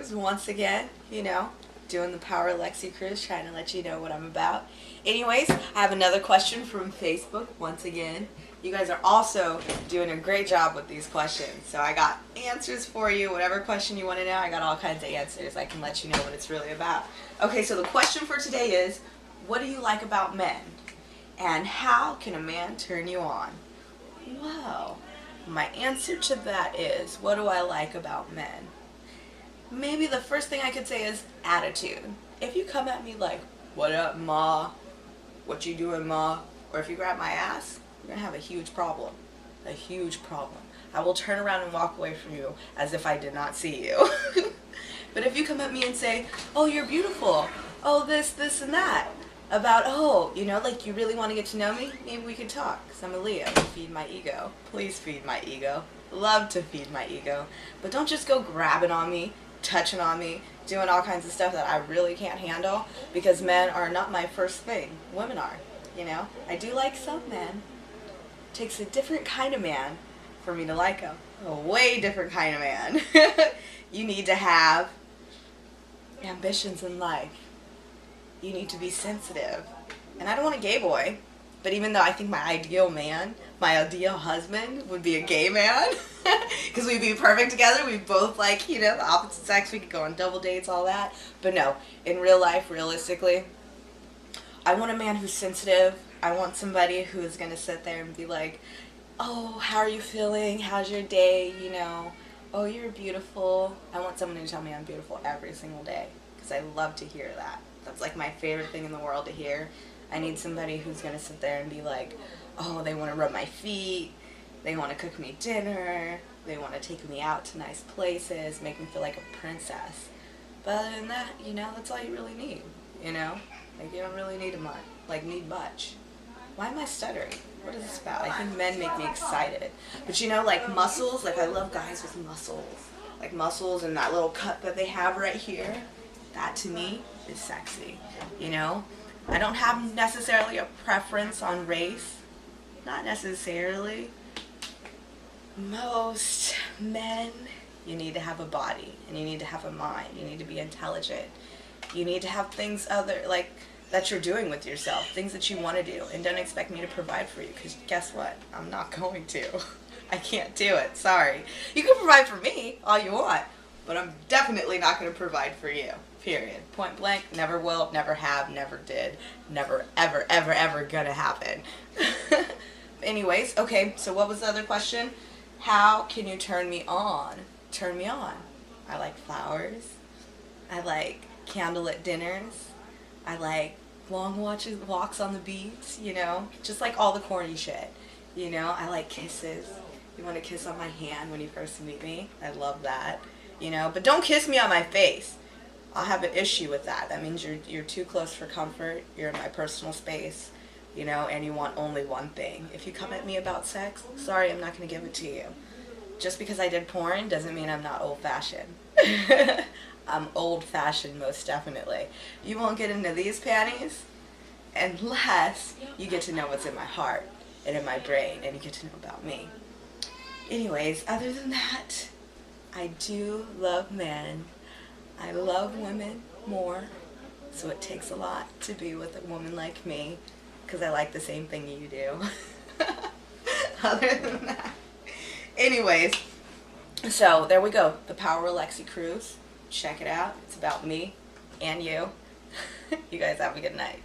Cruz once again, doing the power of Lexi Cruz, trying to let you know what I'm about. Anyways, I have another question from Facebook once again. You guys are also doing a great job with these questions. So I got answers for you. Whatever question you want to know, I got all kinds of answers. I can let you know what it's really about. Okay, so the question for today is, what do you like about men? And how can a man turn you on? Well, my answer to that is, what do I like about men? Maybe the first thing I could say is attitude. If you come at me like, what up, ma? What you doing, ma? Or if you grab my ass, you're going to have a huge problem. A huge problem. I will turn around and walk away from you as if I did not see you. But if you come at me and say, oh, you're beautiful. Oh, this, and that. About, like you really want to get to know me? Maybe we could talk. Because I'm a Leo. Feed my ego. Please feed my ego. Love to feed my ego. But don't just go grabbing on me, touching on me, doing all kinds of stuff that I really can't handle, because men are not my first thing. Women are, I do like some men. It takes a different kind of man for me to like them. A way different kind of man. You need to have ambitions in life. You need to be sensitive. And I don't want a gay boy, but even though I think my ideal man, my ideal husband would be a gay man, because we'd be perfect together. We both like, the opposite sex. We could go on double dates, all that. But no, in real life, realistically, I want a man who's sensitive. I want somebody who is going to sit there and be like, oh, how are you feeling? How's your day? Oh, you're beautiful. I want someone to tell me I'm beautiful every single day, because I love to hear that. That's like my favorite thing in the world to hear. I need somebody who's going to sit there and be like, oh, they want to rub my feet, they want to cook me dinner, they want to take me out to nice places, make me feel like a princess. But other than that, that's all you really need, Like, you don't really need much. Why am I stuttering? What is this about? I think men make me excited. But like muscles, like I love guys with muscles. Like muscles and that little cut that they have right here. That to me is sexy, I don't have necessarily a preference on race. Not necessarily. Most men, you need to have a body and you need to have a mind. You need to be intelligent. You need to have things that you're doing with yourself, things that you want to do, and don't expect me to provide for you, because guess what? I'm not going to. I can't do it. Sorry. You can provide for me all you want, but I'm definitely not going to provide for you. Period. Point blank. Never will, never have, never did, never, ever, ever, ever gonna happen. Anyways, okay, so what was the other question? How can you turn me on? Turn me on. I like flowers. I like candlelit dinners. I like long walks on the beach, just like all the corny shit. I like kisses. You want to kiss on my hand when you first meet me? I love that. But don't kiss me on my face. I'll have an issue with that. That means you're too close for comfort. You're in my personal space, and you want only one thing. If you come at me about sex, sorry, I'm not going to give it to you. Just because I did porn doesn't mean I'm not old-fashioned. I'm old-fashioned, most definitely. You won't get into these panties unless you get to know what's in my heart and in my brain, and you get to know about me. Anyways, other than that, I do love men. I love women more, so it takes a lot to be with a woman like me, because I like the same thing you do. Other than that. Anyways, so there we go. The Power of Lexi Cruz. Check it out. It's about me and you. You guys have a good night.